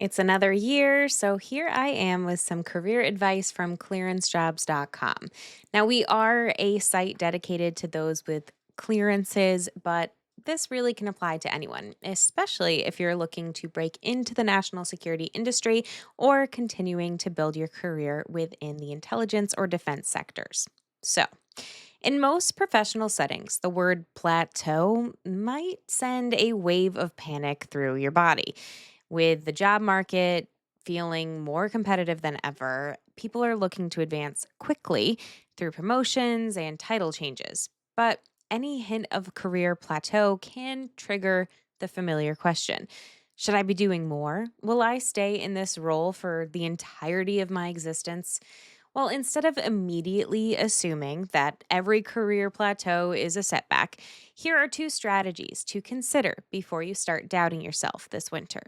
It's another year, so here I am with some career advice from ClearanceJobs.com. Now, we are a site dedicated to those with clearances, but this really can apply to anyone, especially if you're looking to break into the national security industry or continuing to build your career within the intelligence or defense sectors. So, in most professional settings, the word plateau might send a wave of panic through your body. With the job market feeling more competitive than ever, people are looking to advance quickly through promotions and title changes. But any hint of career plateau can trigger the familiar question: should I be doing more? Will I stay in this role for the entirety of my existence? Well, instead of immediately assuming that every career plateau is a setback, here are two strategies to consider before you start doubting yourself this winter.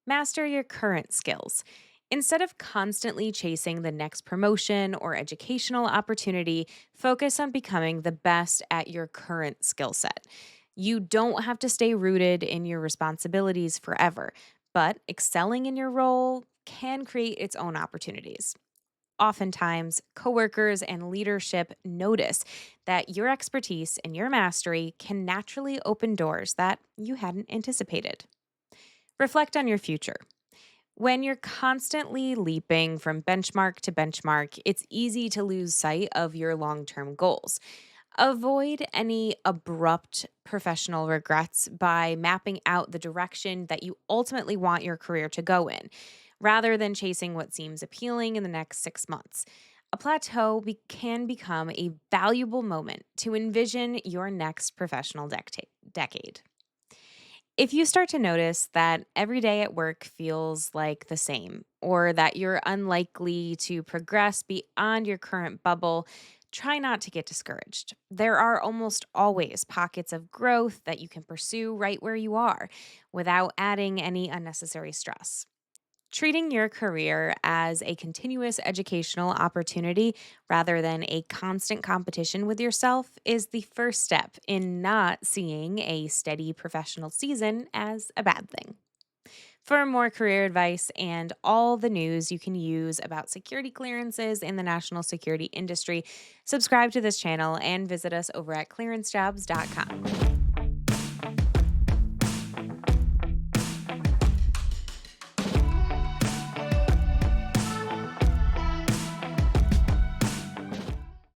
Master your current skills. Instead of constantly chasing the next promotion or educational opportunity, focus on becoming the best at your current skill set. You don't have to stay rooted in your responsibilities forever, but excelling in your role can create its own opportunities. Oftentimes, coworkers and leadership notice that your expertise and your mastery can naturally open doors that you hadn't anticipated. Reflect on your future. When you're constantly leaping from benchmark to benchmark, it's easy to lose sight of your long term goals. Avoid any abrupt professional regrets by mapping out the direction that you ultimately want your career to go in, rather than chasing what seems appealing in the next 6 months. A plateau can become a valuable moment to envision your next professional decade. If you start to notice that every day at work feels like the same, or that you're unlikely to progress beyond your current bubble, try not to get discouraged. There are almost always pockets of growth that you can pursue right where you are without adding any unnecessary stress. Treating your career as a continuous educational opportunity rather than a constant competition with yourself is the first step in not seeing a steady professional season as a bad thing. For more career advice and all the news you can use about security clearances in the national security industry, subscribe to this channel and visit us over at clearancejobs.com.